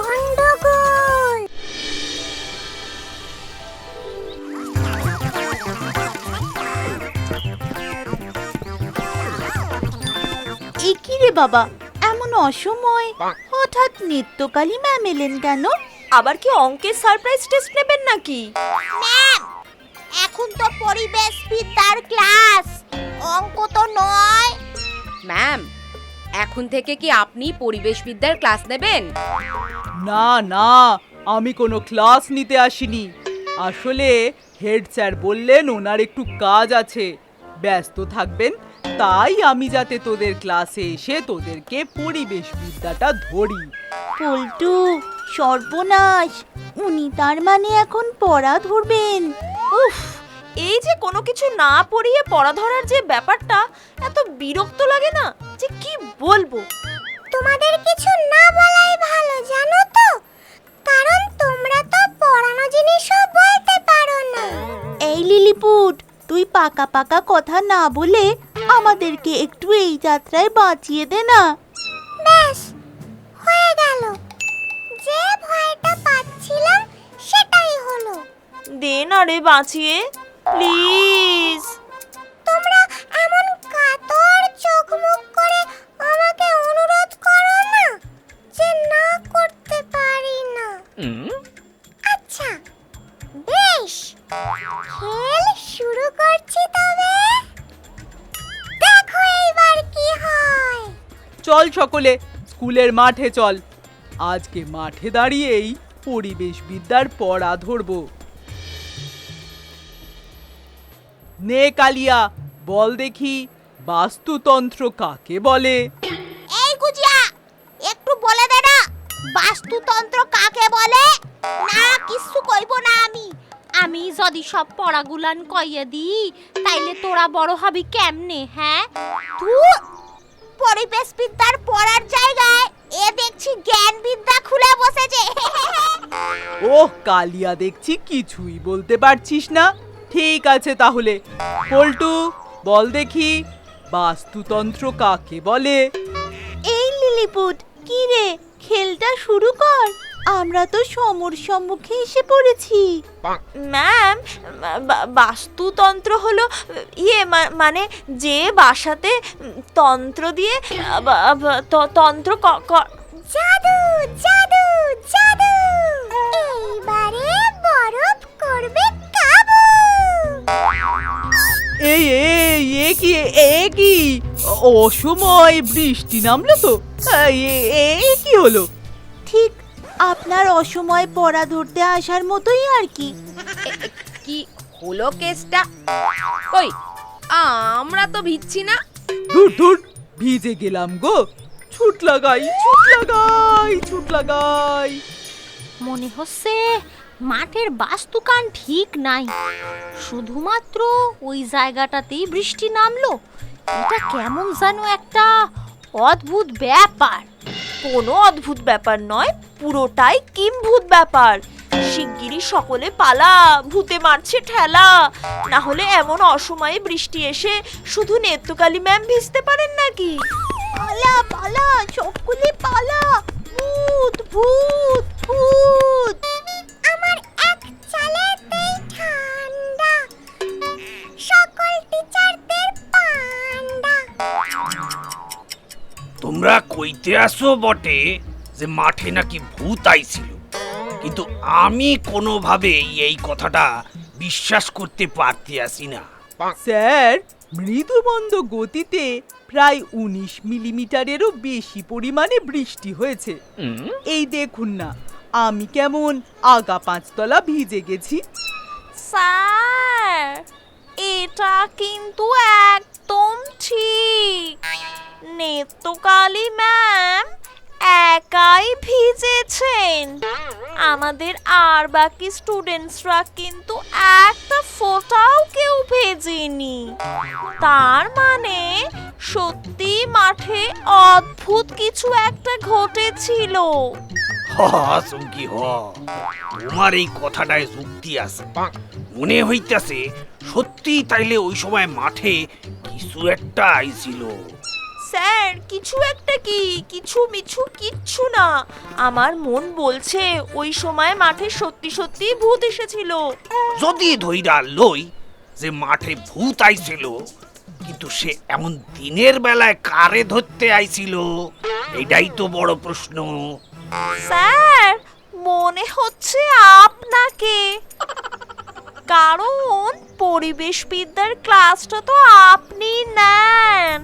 গন্ডগোল। কি রে বাবা, এমন অসময় হঠাৎ নিত্যকালী ম্যাম এলেন কেন? আবার কি অঙ্কের সারপ্রাইজ টেস্ট নেবেন নাকি? ম্যাম, এখন তো পরিবেশ বিদ্যার ক্লাস, অঙ্ক তো নয়। ম্যাম, এখন থেকে কি আপনি পরিবেশ বিদ্যার ক্লাস নেবেন? না না, আমি কোনো ক্লাস নিতে আসিনি। আসলে হেড স্যার বললেন ওনার একটু কাজ আছে, ব্যস্ত থাকবেন, তাই আমি যাতে তোদের ক্লাসে এসে তোদেরকে পরিবেশ বিদ্যাটা ধরি। পল্টু, সর্বনাশ, উনি তার মানে এখন পড়া ধরবেন? উফ, এই যে কোনো কিছু না পড়িয়ে পড়া ধরার যে ব্যাপারটা, এত বিরক্ত লাগে না যে কি বলবো। তোমাদের কিছু না বলাই ভালো, জানো তো, কারণ তোমরা তো পড়ানো জিনিসও বলতে পারো না। এই লিলিপুট, তুই পাকা পাকা কথা না বলে আমাদেরকে একটু এই যাত্রায় বাঁচিয়ে দে না। ব্যাস, হয়ে গেল। যে ভয়টা পাচ্ছিলাম সেটাই হলো। দে না রে বাঁচিয়ে, প্লিজ। তোমরা এমন কাতর চোখ মুখ করে আমাকে অনুরোধ করো না যে না করতে পারি না। আচ্ছা, বেশ, খেল শুরু করছি তবে। দেখো এইবার কি হয়। চল সকলে স্কুলের মাঠে চল, আজকে মাঠে দাঁড়িয়েই পরিবেশ বিদ্যার পড়া ধরবো। নে কালিয়া, বল দেখি বাস্তুতন্ত্র কাকে বলে? এই গুজিয়া, একটু বলে দে না, বাস্তুতন্ত্র কাকে বলে? না, কিছু কইব না আমি। আমি যদি সব পড়াগুলান কইয়ে দিই তাইলে তোরা বড় হবি কেমনে? হ্যাঁ, ধুর, পরিবেশ বিদ্যার পড়ার জায়গায় এ দেখছি জ্ঞান বিদ্যা খুলে বসেছে। ওহ কালিয়া, দেখছি কিছুই বলতে পারছিস না। ঠিক আছে তাহলে, পল্টু বল দেখি বাস্তুতন্ত্র কাকে বলে? এই লিলিপুট, কি রে, খেলটা শুরু কর, আমরা তো সমর সম্মুখে এসে পড়েছি। ম্যাম, বাস্তুতন্ত্র হলো মানে যে বাসাতে তন্ত্র দিয়ে তন্ত্র জাদু জাদু জাদু, এইবারে বরফ করবে কাবু। এই এই এ কি, কি অসময় বৃষ্টি নামলো তো? কি হলো? ঠিক আপনার অসময় পড়া ধরতে আসার মতোই আর কি। কি হলো কেসটা? ওই, আমরা তো ভিজছি না। ধুর ধুর, ভিজে গেলাম গো। ছুট লাগাই ছুট লাগাই ছুট লাগাই। মনে হচ্ছে মাঠের বাস্তুকান ঠিক নাই, শুধুমাত্র ওই জায়গাটাতেই বৃষ্টি নামলো। এটা কেমন যেন একটা অদ্ভুত ব্যাপার। কোনো অদ্ভুত ব্যাপার নয়, পুরোটাই কিম্ভূত ব্যাপার। শিগগিরই সকলে পালা, ভূতে মারছে ঠেলা। না হলে এমন অসময়ে বৃষ্টি এসে শুধু নেত্রকালী ম্যাম ভিজতে পারেন নাকি? পালা পালা, সকলে পালা, ভূত ভূত ভূত। আমার এক চালেতেই ঠান্ডা, সকল টিচারদের পান্ডা। তোমরা কইতে আসো বটে যে মাঠে নাকি ভূত আইছিল, কিন্তু আমি কোনোভাবেই এই কথাটা বিশ্বাস করতে পারতে আসি না। স্যার, মৃদুমন্দ গতিতে প্রায় 19 মিলিমিটারেরও বেশি পরিমাণে বৃষ্টি হয়েছে। এই দেখুন না, আমি কেমন আগা 5 তলা ভিজে গেছি। স্যার, এটা কিন্তু একদম ঠিক। নেত্রকালী ম্যাম একাই ভিজেছেন, আমাদের আর বাকি স্টুডেন্টসরা কিন্তু একটা ফোঁটাও কেউ ভেজেনি। তার মানে সত্যি মাঠে অদ্ভুত কিছু একটা ঘটেছিল। চুমকি তোমার এই কথাটায় যুক্তি আছে। মনে হইতাছে সত্যি তাইলে ওই সময় মাঠে কিছু একটা আইছিল। স্যার কিছু একটা কি, কিছু মিছু কিচ্ছু না। আমার মন বলছে ওই সময় মাঠে সত্যি সত্যি ভূত এসেছিল। যদি ধইরা লই যে মাঠে ভূত আইছিল, কিন্তু সে এমন দিনের বেলায় কারে ধরতে আইছিল, এটাই তো বড় প্রশ্ন। স্যার মনে হচ্ছে আপনাকে, কারণ পরিবেশবিদ্যার ক্লাসটা তো আপনি নেন।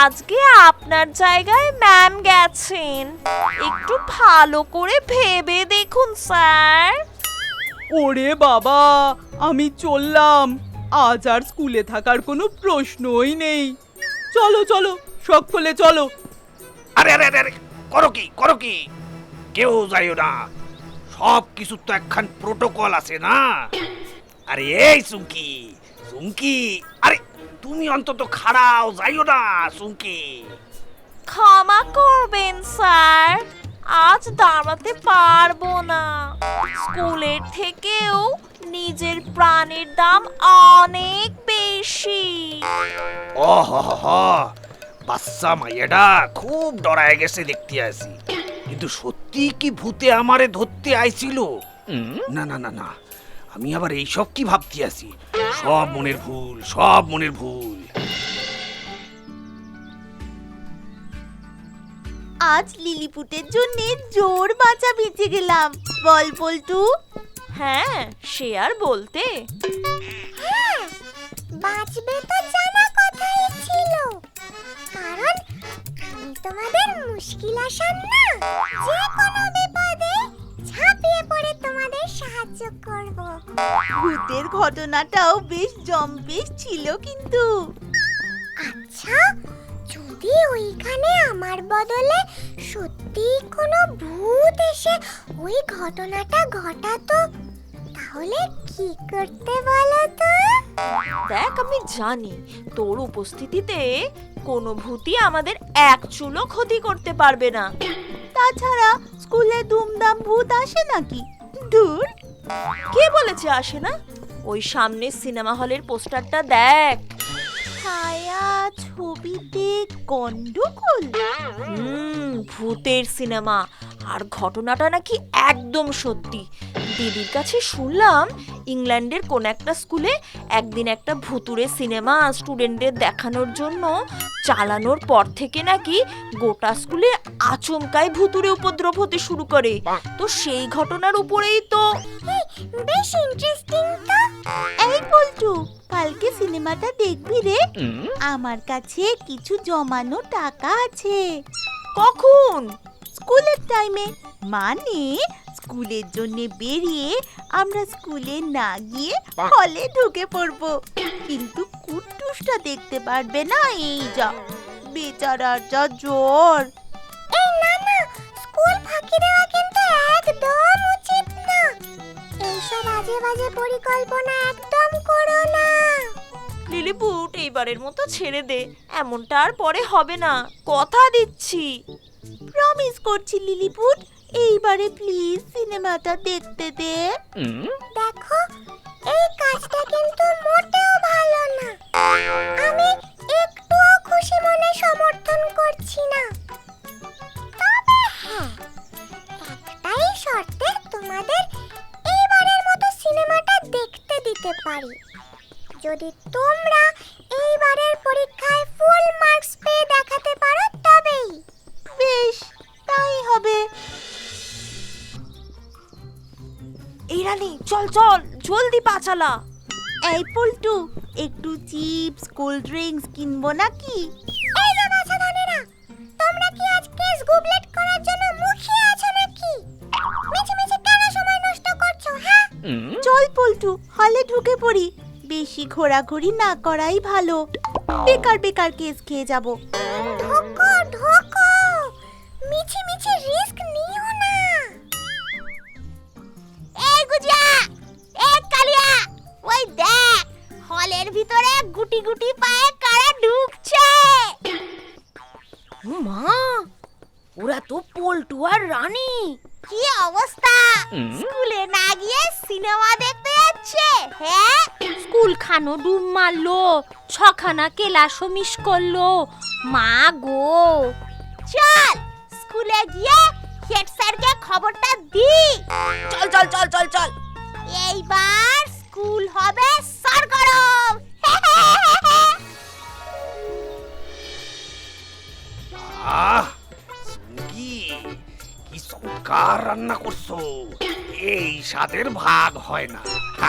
আজকে আপনার জায়গায় ম্যাম গেছেন, একটু ভালো করে ভেবে দেখুন স্যার। ওরে বাবা, আমি চললাম। আজ আর স্কুলে থাকার কোনো প্রশ্নই নেই। চলো চলো, সকলে চলো। আরে আরে আরে আরে, করো কি, কেউ যাইও না। সব কিছু তো একখান প্রোটোকল আছে না। আরে এই চুমকি, আরে তুমি অন্তত খাড়াও, যাইও না চুমকি। ক্ষমা করবেন স্যার, আজ দাঁড়াতে পারবো না। স্কুলের থেকেও নিজের প্রাণের দাম অনেক বেশি। ও হ, বাচ্চা মাইয়াটা খুব ডরায় গেছে দেখতে আসি। কিন্তু সত্যি কি ভূতে আমারে ধরতে আইছিল? না না না না, আমি আবার এইসব কি ভাবতে আসি? সব মনের ভুল। আজ লিলিপুটের জন্য জোর বাঁচা বেঁচে গেলাম। বল পল্টু। হ্যাঁ, সে আর বলতে। হ্যাঁ, বাঁচবে তো জানা কথাই ছিল, কারণ আমি তোমাদের মুশকিল আসান না, যে কোনো বিপদে ঝাঁপিয়ে পড়ে তোমাদের সাহায্য করব। ভূতের ঘটনাটাও বেশ জম্পেশ ছিল কিন্তু। আচ্ছা, যদি ওইখানে আমার বদলে সত্যি কোনো ভূত এসে ওই ঘটনাটা ঘটাতো, তাহলে কি করতে বলো তো? দেখ, আমি জানি তোর উপস্থিতিতে কোনো ভূতই আমাদের এক চুলো ক্ষতি করতে পারবে না। তাছাড়া স্কুলে দুমদাম ভূত আসে নাকি? দূর। কে বলেছে আসে না? ওই সামনে সিনেমা হলের পোস্টারটা দেখ। ছায়া ছবিতে গন্ডগোল। ভূতের সিনেমা, আর ঘটনাটা নাকি একদম সত্যি। দিদির কাছে শুনলাম ইংল্যান্ডের কোন একটা স্কুলে একদিন একটা ভুতুড়ে সিনেমা স্টুডেন্টদের দেখানোর জন্য চালানোর পর থেকে নাকি গোটা স্কুলে আচমকাই ভুতুড়ে উপদ্রব হতে শুরু করে। তো সেই ঘটনার উপরেই তো। বেশ ইন্টারেস্টিং তো। এই পল্টু, কালকে সিনেমাটা দেখবি রে? আমার কাছে কিছু জমানো টাকা আছে। কখন? স্কুলের টাইমে, মানে স্কুলের জন্য বেরিয়ে আমরা স্কুলে না গিয়ে হলে ঢুকে পড়বো। কিন্তু কুট্টুসটা দেখতে পারবে না, এই যা বেচারার যা জ্বর। এই না না, স্কুল ফাঁকি দেওয়া কিন্তু একদম উচিত না। এইসব আজে বাজে পরিকল্পনা একদম করো না। লিলিপুট, এইবারের মতো ছেড়ে দে, এমনটা আর পরে হবে না, কথা দিচ্ছি। প্রমিস করছি লিলিপুট, এইবারে প্লিজ সিনেমাটা দেখতে দে। দেখো, এই কাজটা কিন্তু মোটেও ভালো না। আমি একটুও খুশি মনে সমর্থন করছি না। তবে হ্যাঁ, একটাই শর্তে তোমাদের এইবারের মতো সিনেমাটা দেখতে দিতে পারি, যদি তোমরা এইবারের পরীক্ষায় ফুল মার্কস পেয়ে দেখাতে পারো তবেই। বেশ, তাই হবে। এই রানী, চল চল, জলদি পা চালা। এই পল্টু, একটু চিপস কোল্ড ড্রিঙ্কস কিনবো নাকি? এই যে বাছাধনেরা, তোমরা কি আজ কেস গুবলেট করার জন্য মুখিয়ে আছো নাকি? মিছিমিছি কেন সময় নষ্ট করছো? হ্যাঁ, চল পল্টু, হলে ঢুকে পড়ি। বেশি ঘোরাঘুরি না করাই ভালো, বেকার বেকার কেস খেয়ে যাব। ঢোকো ঢোকো, মিছিমিছি রিস্ক নিও না। এই গুজিয়া, এই কালিয়া, ওই দেখ হলের ভিতরে গুটি গুটি পায়ে কারা ঢুকছে। মা, ওরা তো পল্টু আর রানী। কি অবস্থা? স্কুলে না গিয়ে সিনেমা দেখতে যাচ্ছে? হ্যাঁ, স্কুল খানো ডুব মারলো, ছখানা কেলাসও মিস করলো, মা গো, চল স্কুলে গিয়ে হেড স্যারকে খবরটা দি। চল চল চল চল চল। এইবার স্কুল হবে সরগরম। আহ সুমকি, কি চমৎকার রান্না করছো। এই স্বাদের ভাগ হয় না।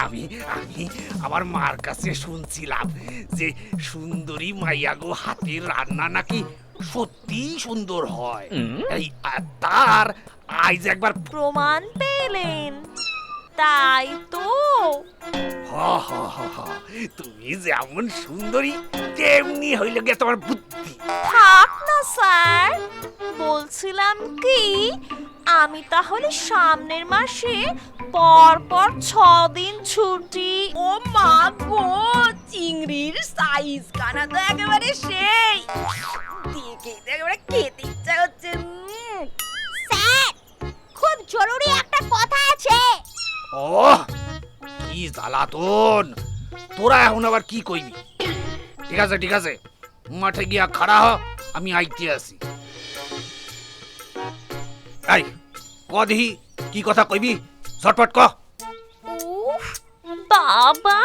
আমি আমি আমার মার কাছে শুনছিলাম যে সুন্দরী মাইয়াগো হাতের রান্না নাকি সত্যি সুন্দর হয়। এই তার আজ একবার প্রমাণ পেলেন, তাই তো? হ হ হ হ, তুমি যেমন সুন্দরী তেমনি হইল গে তোমার বুদ্ধি। থাক না স্যার, বলছিলাম কি, আমি তাহলে সামনের মাসে পর পর 6 দিন ছুটি। ও মা গো, চিংড়ির সাইজ কানা তো একেবারে সেই, দেখে একেবারে খেতে ইচ্ছা হচ্ছে। স্যার, খুব জরুরি একটা কথা আছে। ও কি জ্বালাতন, তোরা এখন আবার কি কইবি? ঠিক আছে ঠিক আছে, মাঠে গিয়া খাড়া হ, আমি আইতে আসি। এই কদি কি কথা কইবি, ঝটপট ক। উফ বাবা,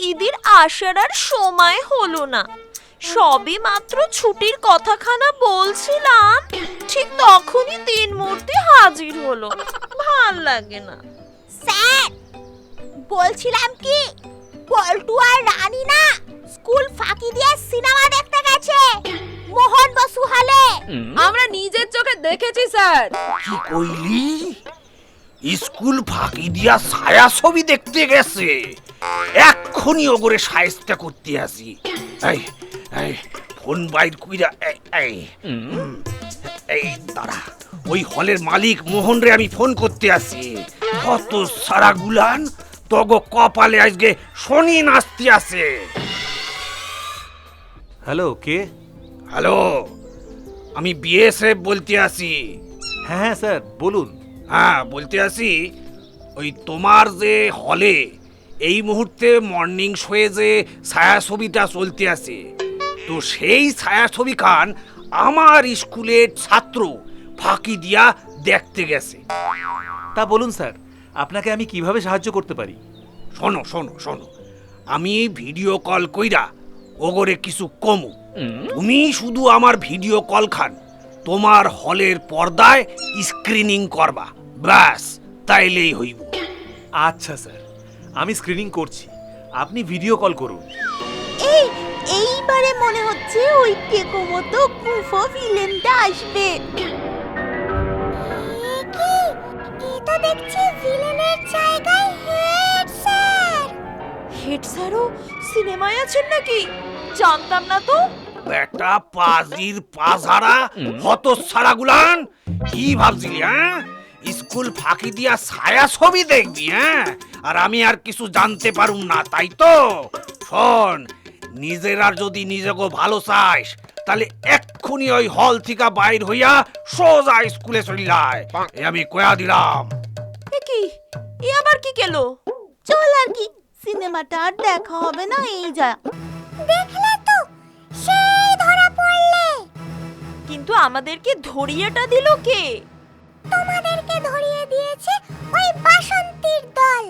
ঈদের আসার আর সময় হলো না, সবে মাত্র ছুটির কথাখানা বলছিলাম, ঠিক তখনই তিন মূর্তি হাজির হলো। ভাল লাগে না। স্যার, বলছিলাম কি, পল্টু আর রানী না স্কুল ফাঁকি দিয়ে সিনেমা দেখতে গেছে মোহন বসু হলে। আমরা নিজের চোখে দেখেছি স্যার। কি কইলি? স্কুল ফাঁকি দিয়া ছায়া ছবি দেখতে গেছে? এক্ষুনি ওগরে সাইজটা করতে আসি। এই এই ফোন বাইর কইরা এই দাঁড়া, ওই হলের মালিক মোহন রে আমি ফোন করতে আসি। কত সারা গুলান তগো কপালে আজকে শনি নাচতে আছে। হ্যালো, কে? হ্যালো, আমি বিএসএফ বলতে আসি। হ্যাঁ হ্যাঁ স্যার, বলুন। হ্যাঁ বলতে আসি, ওই তোমার যে হলে এই মুহূর্তে মর্নিং শোয়ে যে ছায়াছবিটা চলতে আছে, তো সেই ছায়াছবি খান আমার স্কুলের ছাত্র ফাঁকি দিয়া দেখতে গেছে। তা বলুন স্যার, আপনাকে আমি কিভাবে সাহায্য করতে পারি? শোনো শোনো শোনো, আমি ভিডিও কল কইরা ওগরে কিছু কমু। তুমি শুধু আমার ভিডিও কল খান তোমার হলের পর্দায় স্ক্রিনিং করবা, ব্যাস তাইলেই হইব। আচ্ছা স্যার, আমি স্ক্রিনিং করছি, আপনি ভিডিও কল করুন। এইবারে মনে হচ্ছে ওই টেকো মতো কুফো ভিলেনটা আসবে। এই তো দেখছি ভিলেনের জায়গায় হেড স্যার। হেড স্যারও সিনেমায় আছেন নাকি? জানতাম না তো। বেটা পাজির পাজারা হত সারা গুলান, কি ভাবছিলি? হ্যাঁ, স্কুল ফাঁকি দিয়া ছায়া ছবি দেখবি? হ্যাঁ, আর আমি আর কিছু জানতে পারুম না, তাই তো? শোন, নিজেরা যদি নিজেকে ভালো চাইস তাহলে এক্ষুনি ওই হল থেকে বাইর হইয়া সোজা স্কুলে চলিলায়, এ আমি কয়া দিলাম। এ কি, এ আবার কি কেলো? চল আর কি, সিনেমাটা আর দেখা হবে না, এই যা। দেখলে তো, সেই ধরা পড়লে। কিন্তু আমাদেরকে ধরিয়েটা দিল কে? তোমাদেরকে ধরিয়ে দিয়েছে ওই বাসন্তীর দল।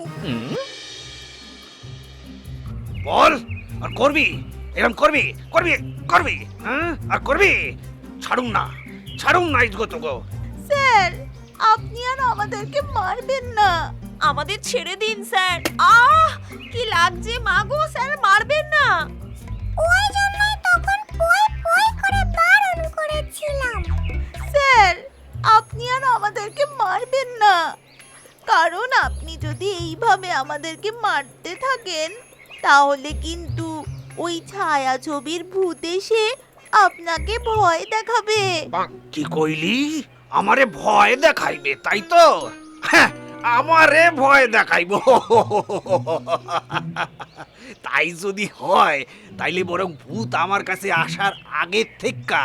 বল, আর করবি? এরকম করবি করবি করবি? হ্যাঁ, আর করবি? ছাড়ুম না, ছাড়ুম না ইজগো তোগো। স্যার, আপনি আর আমাদেরকে মারবেন না। আমাদের ছেড়ে দিন স্যার। আহ, কি লাগছে মাগো, স্যার মারবেন না। ওই জন্যই তখন পই পই করে বারণ করেছিলাম। স্যার, আপনি আর আমাদেরকে মারবেন না, কারণ আপনি যদি এইভাবে আমাদেরকে মারতে থাকেন তাহলে কিন্তু ওই ছায়াছবির ভূত এসে আপনাকে ভয় দেখাবে। কি কইলি? আমারে ভয় দেখাইবে, তাই তো? হ্যাঁ, আমারে ভয় দেখাইব। তাই যদি হয় তাইলে বরং ভূত আমার কাছে আসার আগে থেকে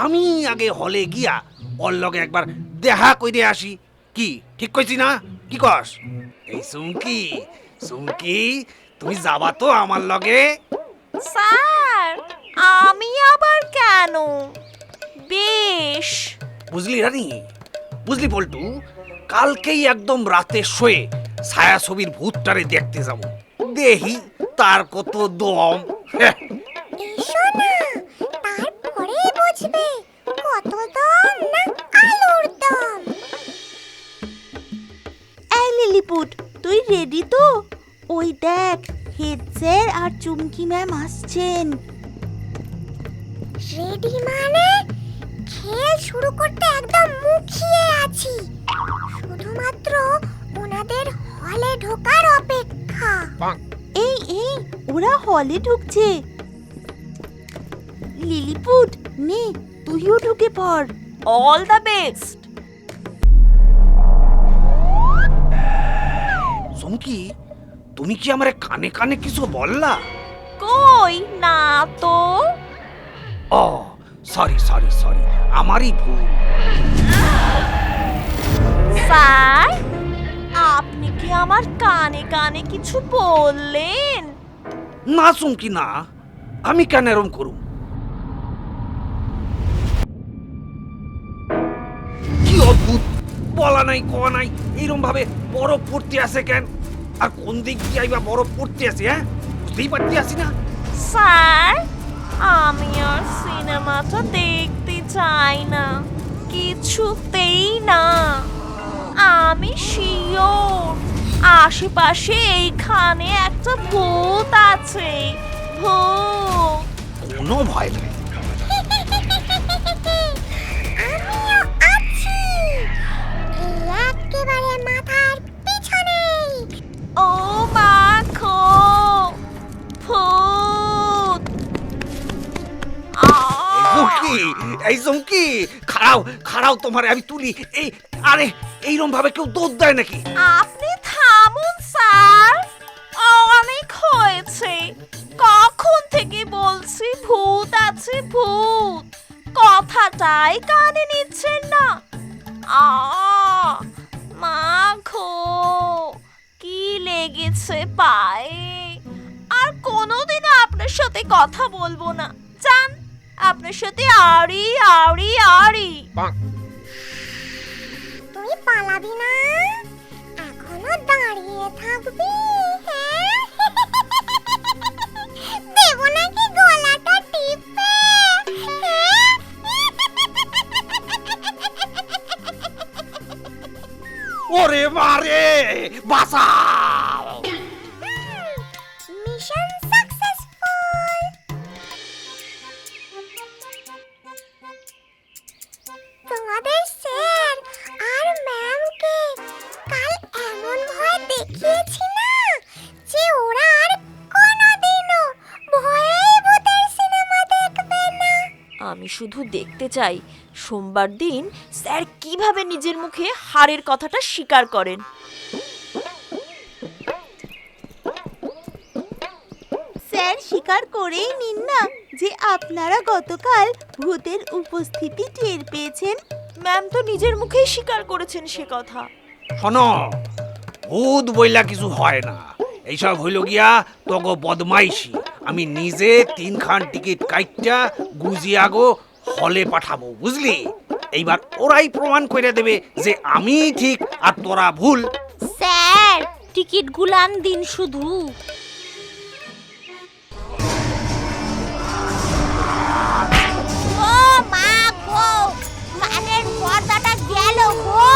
আমি আগে হলে গিয়া ওর লগে একবার দেখা কইরে আসি। কি ঠিক কইছি না? কি কস? এই সুমকি, সুমকি, তুমি যাবা তো আমার লগে? স্যার, আমি আবার কেন? বেশ। বুঝলি রানী, বুঝলি পল্টু, কালকেই একদম রাতে শুয়ে ছায়াছবির ভূতটারে দেখতে যাব। দেহি তার কত দম। হ্যাঁ, এসো না, তারপরে বুঝবে কত দম না আলুর দম। এই লিলিপুট, তুই রেডি তো? ওই দেখ, হেড স্যার আর চুমকি ম্যাম আসছেন। রেডি মানে খেল শুরু করতে একদম মুখিয়ে আছি, শুধুমাত্র ওনাদের হলে ঢোকার অপেক্ষা। এই এই, ওরা হলে ঢুকছে। লিলিপুট, নে তুইও ঢুকে পড়। All the best. চমকি, তুমি কি আমারে কানে কানে কিছু বললা? কই না তো। ও সরি সরি সরি, আমারই ভুল। স্যার, আপনি কি আমার কানে কানে কিছু বললেন? না চমকি না, আমি কেন এরম করুম? কি অদ্ভুত, বলা নাই কওয়া নাই, এইরকম ভাবে বরফ পড়তে আসে কেন? আর কোন দিক দিয়ে আইবা বরফ পড়তে আসে? হ্যাঁ, বুঝতেই পারতে আসি না। স্যার, আমি আর সিনেমাটা দেখতে চাই না, কিছুতেই না। আমি শিওর আশেপাশে এইখানে একটা ভূত আছে। ভূত। কোনো ভয় নাই। আমিও আছি, এই একেবারে মাথার পিছনে। ও মা খো, ভূত। এই চমকি, খাড়াও খাড়াও, তোমার আমি তুলি। এই আরে, এইরকম ভাবে কেউ দৌড় দেয় নাকি? আপনি থামুন স্যার, অনেক হয়েছে। কখন থেকে বলছি ভূত আছে ভূত, কথাটাই কানে নিচ্ছেন না। মা খো, কি লেগেছে পায়ে। আর কোনোদিনও আপনার সাথে কথা বলবো না, জান। আপনার সাথে আড়ি আড়ি আড়ি। তুই পালাবি না, এখনো দাঁড়িয়ে থাকবি? হ্যাঁ? দেব নাকি গলাটা টিপে? হ্যাঁ? ওরে মারে, বাঁচাও! Mission successful. তোমাদের স্যার আর ম্যামকে কাল এমন ভয় দেখিয়েছি না যে ওরা আর কোনোদিনও ভয়েই ভূতের সিনেমা দেখবে না। আমি শুধু দেখতে চাই সোমবার দিন স্যার কিভাবে নিজের মুখে হারের কথাটা স্বীকার করেন। স্যার স্বীকার করেই নিন না যে আপনারা গতকাল ভূতের উপস্থিতি টের পেয়েছেন। ম্যাম তো নিজের মুখেই স্বীকার করেছেন সে কথা। শোনো, ভূত বইলা কিছু হয় না, এইসব হইল গিয়া তগো বদমাইশি। আমি নিজে 3 খান টিকিট কাইটটা গুজিয়াগো হলে পাঠাবো, বুঝলি? এইবার ওরাই প্রমাণ করে দেবে যে আমি ঠিক আর তোরা ভুল। স্যার, টিকিট গুলান দিন শুধু। ও মা গো, কানের পর্দাটা গেল গো।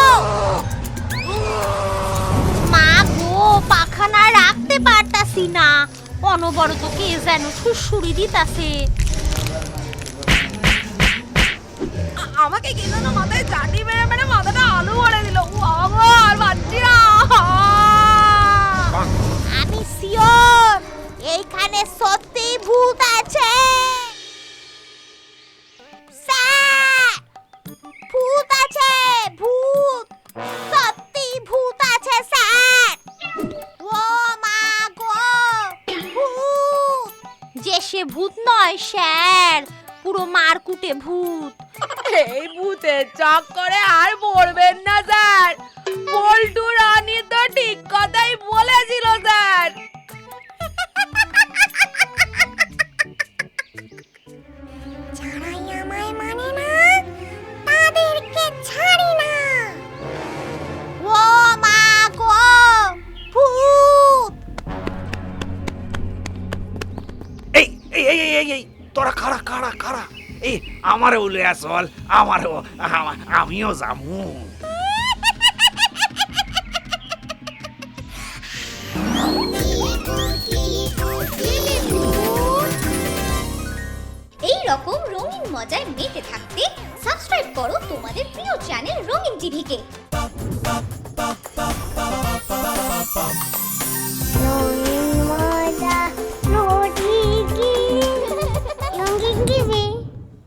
মা গো, পাখানা রাখতে পারতাছি না, অনবরত কে যেন সুড়সুড়ি দিতাছে। আমাকে কি যেন মাথায় চাটি মেরে মেরে মাথাটা আলু ভরে দিল। আর পাচ্ছি না। আমি শিওর এইখানে সত্যি ভূত আছে। স্যার, ভূত আছে, ভূত, সত্যি ভূত আছে স্যার। ও মা গো, ভূত। যে সে ভূত নয় স্যার, পুরো মারকুটে ভূত। এই ভূতের চক্করে আর পড়বেন না স্যার, পল্টু রানী তো ঠিক কথাই বলেছিল স্যার। তোরা খাড়া খাড়া খাড়া এই আমারও উলে আসল আমিও যামু। এই রকম রঙিন মজায় মেতে থাকতে সাবস্ক্রাইব করো তোমাদের প্রিয় চ্যানেল রঙিন টিভিকে।